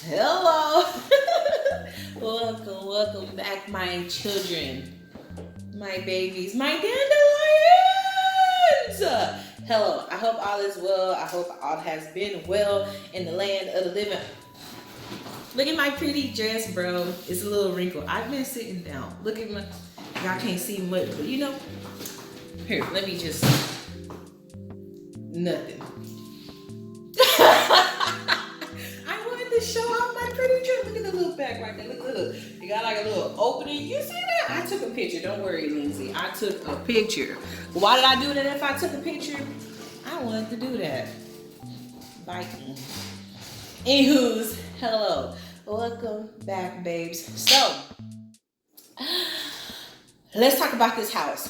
Hello. welcome back, my children, my babies, my dandelions. Hello. I hope all is well. I hope all has been well in the land of the living. Look at my pretty dress, bro. It's a little wrinkled. I've been sitting down. Look at my. Y'all can't see much, but you know. Here, let me just. Nothing. I wanted to show off my pretty dress. Look at the little back right there. Look. You got like a little opening. You see that? I took a picture. Don't worry, Lindsay. I took a picture. Why did I do that if I took a picture? I wanted to do that. Biking. Anywho's, hello. Welcome back, babes. So, let's talk about this house.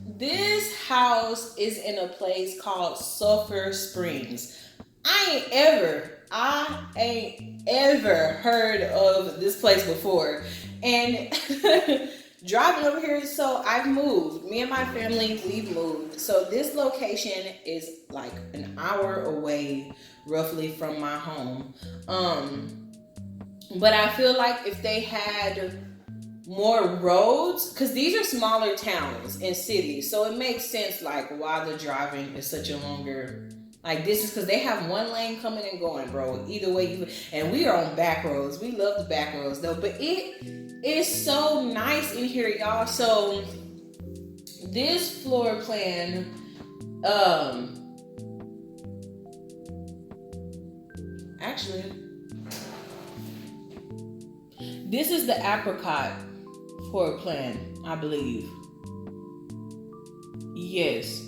This house is in a place called Sulphur Springs. I ain't ever heard of this place before. And driving over here, so I've moved. Me and my family, we've moved. So this location is like an hour away, roughly, from my home. But I feel like if they had more roads, because these are smaller towns and cities, so it makes sense like why the driving is such a longer like this is because they have one lane coming and going, bro. Either way, and we are on back roads. We love the back roads though, but it is so nice in here, y'all. So this floor plan, actually, this is the apricot floor plan, I believe. Yes.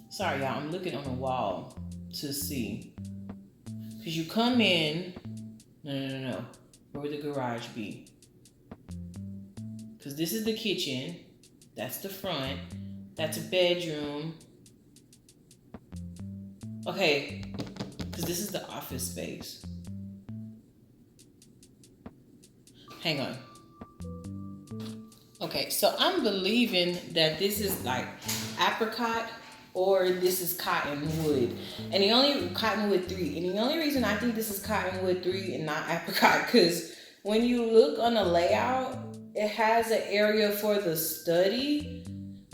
Sorry, y'all. I'm looking on the wall to see. Because you come in. No. Where would the garage be? Because this is the kitchen. That's the front. That's a bedroom. Okay. Because this is the office space. Hang on. Okay, so I'm believing that this is like apricot or this is cottonwood. And the only cottonwood 3. And the only reason I think this is cottonwood 3 and not apricot, because when you look on the layout, it has an area for the study,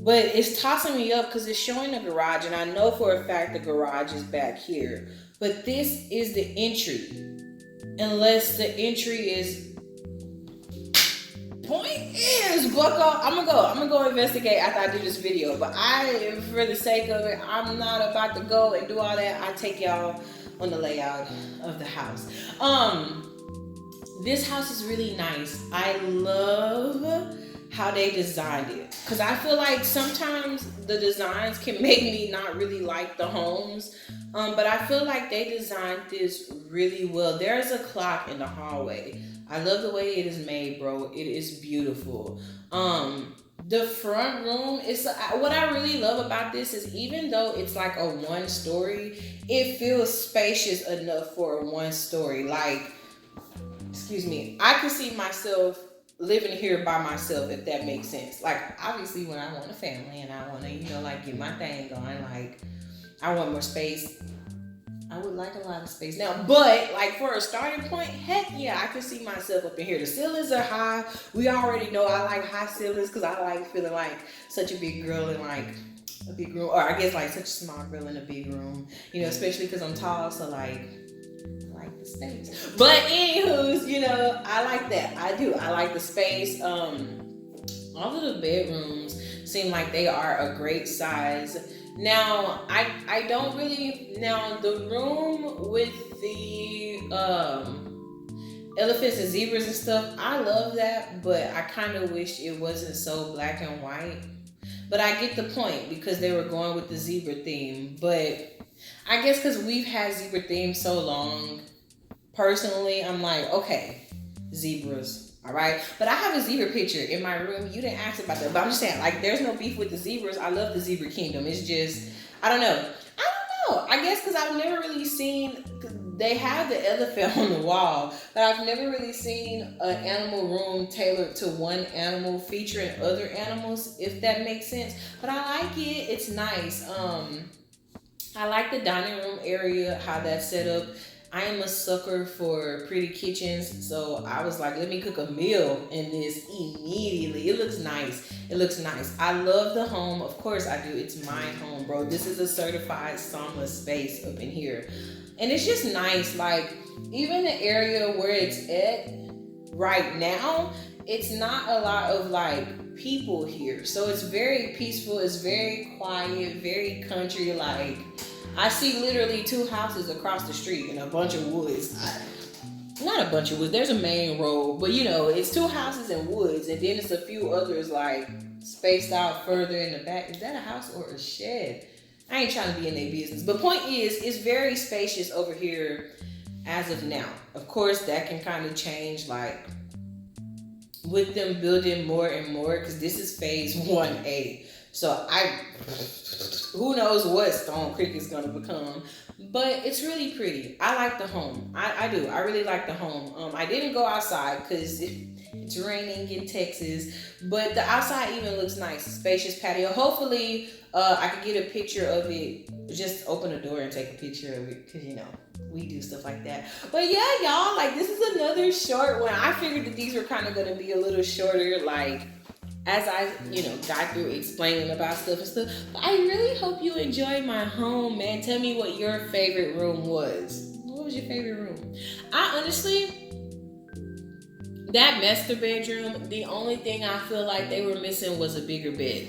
but it's tossing me up because it's showing the garage, and I know for a fact the garage is back here. But this is the entry. Unless the entry is. Point is, bucko, I'm gonna go investigate after I do this video. But for the sake of it, I'm not about to go and do all that. I take y'all on the layout of the house. This house is really nice. I love how they designed it, because I feel like sometimes the designs can make me not really like the homes. But I feel like they designed this really well. There's a clock in the hallway. I love the way it is made, bro. It is beautiful. The front room is what I really love about this is even though it's like a 1-story, it feels spacious enough for a 1-story. Like, excuse me, I could see myself living here by myself, if that makes sense. Like, obviously, when I want a family and I want to, like, get my thing going, like, I want more space. I would like a lot of space now, but like for a starting point, heck yeah, I can see myself up in here. The ceilings are high. We already know I like high ceilings because I like feeling like such a big girl in like a big room, or I guess like such a small girl in a big room, especially because I'm tall, so like I like the space. But anywho's, I like that. I do. I like the space. All of the bedrooms seem like they are a great size. Now, I don't really, now the room with the elephants and zebras and stuff, I love that, but I kind of wish it wasn't so black and white. But I get the point because they were going with the zebra theme. But I guess because we've had zebra theme so long, personally, I'm like, okay, zebras. All right, but I have a zebra picture in my room. You didn't ask about that, but I'm just saying, like, there's no beef with the zebras. I love the zebra kingdom. It's just, I don't know. I guess because I've never really seen. They have the elephant on the wall, but I've never really seen an animal room tailored to one animal featuring other animals, if that makes sense. But I like it. It's nice. I like the dining room area, how that's set up. I am a sucker for pretty kitchens, so I was like, let me cook a meal in this immediately. It looks nice. It looks nice. I love the home. Of course I do. It's my home, bro. This is a certified Samba space up in here. And it's just nice. Like, even the area where it's at right now, it's not a lot of like people here. So it's very peaceful. It's very quiet, very country. Like, I see literally two houses across the street and a bunch of woods. Not a bunch of woods. There's a main road, but you know, it's two houses and woods, and then it's a few others like spaced out further in the back. Is that a house or a shed? I ain't trying to be in their business. But point is, it's very spacious over here as of now. Of course, that can kind of change, like with them building more and more, because this is phase 1A. So who knows what Stone Creek is going to become. But it's really pretty. I like the home. I do. I really like the home. I didn't go outside because it's raining in Texas. But the outside even looks nice. Spacious patio. Hopefully, I can get a picture of it. Just open the door and take a picture of it. Because, you know, we do stuff like that. But yeah, y'all, like, this is another short one. I figured that these were kind of going to be a little shorter, like, as I, you know, got through explaining about stuff and stuff. But I really hope you enjoyed my home, man. Tell me what your favorite room was. What was your favorite room? I honestly, that master bedroom, the only thing I feel like they were missing was a bigger bed.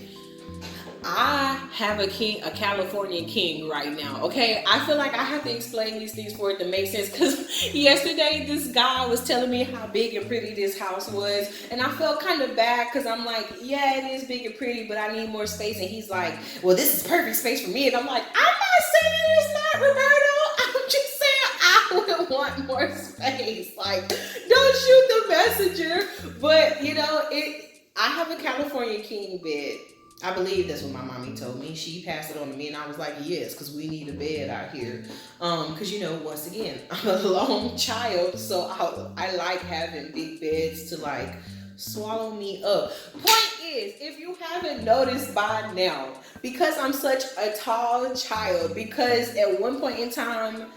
I have a Californian king right now, okay? I feel like I have to explain these things for it to make sense, because yesterday this guy was telling me how big and pretty this house was, and I felt kind of bad because I'm like, yeah, it is big and pretty, but I need more space, and he's like, well, this is perfect space for me, and I'm like, I'm not saying it's not, Roberto. I'm just saying I would want more space. Like, don't shoot the messenger. But, you know, I have a California king bed. I believe that's what my mommy told me. She passed it on to me, and I was like, yes, because we need a bed out here. Because, you know, once again, I'm a lone child, so I like having big beds to, like, swallow me up. Point is, if you haven't noticed by now, because I'm such a tall child, because at one point in time,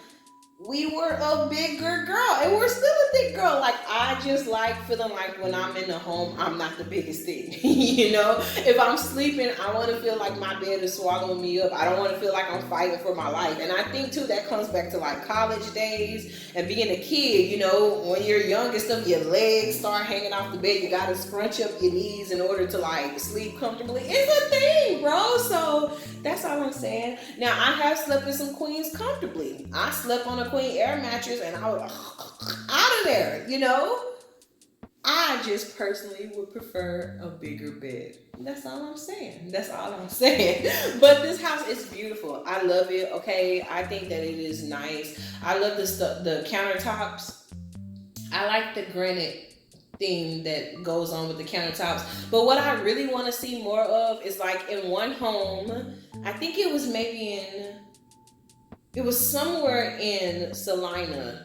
we were a bigger girl, and we're still a thick girl. Like, I just like feeling like when I'm in the home, I'm not the biggest thing. You know, if I'm sleeping, I want to feel like my bed is swallowing me up. I don't want to feel like I'm fighting for my life. And I think too, that comes back to like college days and being a kid. You know, when you're young and stuff, your legs start hanging off the bed. You got to scrunch up your knees in order to like sleep comfortably. It's a thing, bro. So that's all I'm saying. Now, I have slept in some queens comfortably. I slept on a queen air mattress and I was out of there, you know. I just personally would prefer a bigger bed. That's all I'm saying. That's all I'm saying. But this house is beautiful. I love it. Okay, I think that it is nice. I love the countertops. I like the granite theme that goes on with the countertops. But what I really want to see more of is like in one home, I think it was somewhere in Salina.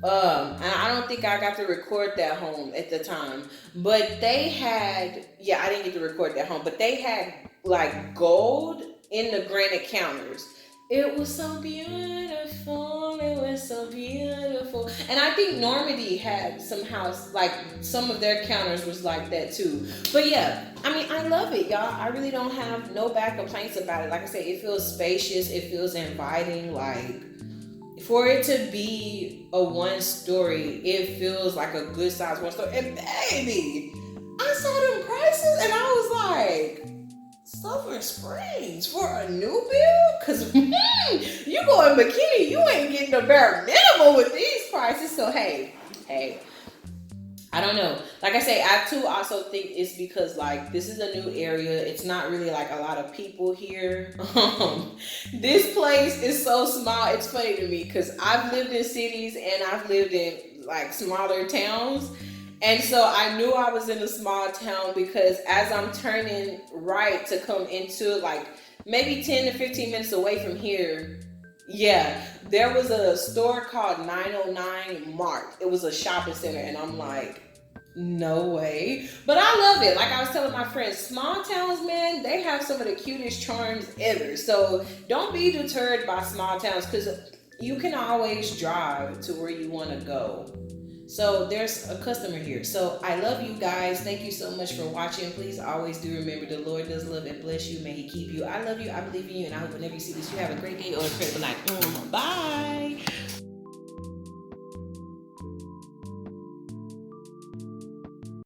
And I don't think I got to record that home at the time. But they had, I didn't get to record that home, but they had like gold in the granite counters. It was so beautiful. It was so beautiful. And I think Normandy had some house, like some of their counters was like that too. But yeah, I mean, I love it, y'all. I really don't have no bad complaints about it. Like I said, it feels spacious. It feels inviting. Like, for it to be a one story, it feels like a good size one story. And baby, I saw them prices and I was like, Sulphur Springs for a new build? Because you go in bikini, you ain't getting the bare minimum with these prices. So hey, I don't know. Like I say, I too also think it's because like this is a new area. It's not really like a lot of people here. This place is so small. It's funny to me because I've lived in cities and I've lived in like smaller towns. And so I knew I was in a small town because as I'm turning right to come into like maybe 10 to 15 minutes away from here, there was a store called 909 Mart. It was a shopping center and I'm like, no way. But I love it. Like I was telling my friends, small towns, man, they have some of the cutest charms ever. So don't be deterred by small towns because you can always drive to where you want to go. So there's a customer here. So I love you guys. Thank you so much for watching. Please always do remember the Lord does love and bless you. May He keep you. I love you. I believe in you. And I hope whenever you see this, you have a great day or a incredible night. Bye.